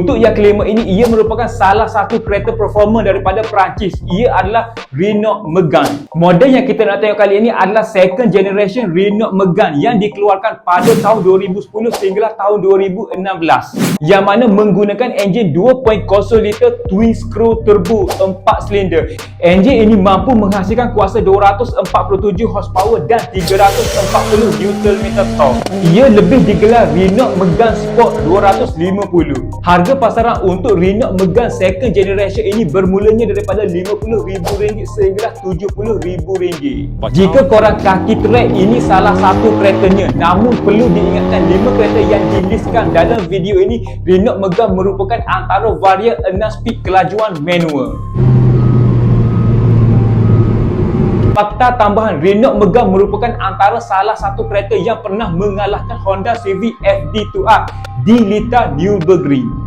Untuk yang kelima ini, ia merupakan salah satu kereta performa daripada Perancis. Ia adalah Renault Megane. Model yang kita nak tengok kali ini adalah second generation Renault Megane yang dikeluarkan pada tahun 2010 sehinggalah tahun 2016, yang mana menggunakan enjin 2.0 liter twin screw turbo 4 silinder. Enjin ini mampu menghasilkan kuasa 247 horsepower dan 340 Nm torque. Ia lebih digelar Renault Megane Sport 250. Harga pasaran untuk Renault Megane second generation ini bermulanya daripada RM50,000 sehingga RM70,000. Jika korang kaki track, ini salah satu keretanya. Namun perlu diingatkan, 5 kereta yang dilistkan dalam video ini, Renault Megane merupakan antara varian 6 speed kelajuan manual. Fakta tambahan, Renault Megane merupakan antara salah satu kereta yang pernah mengalahkan Honda Civic FD2R di Litar Nürburgring.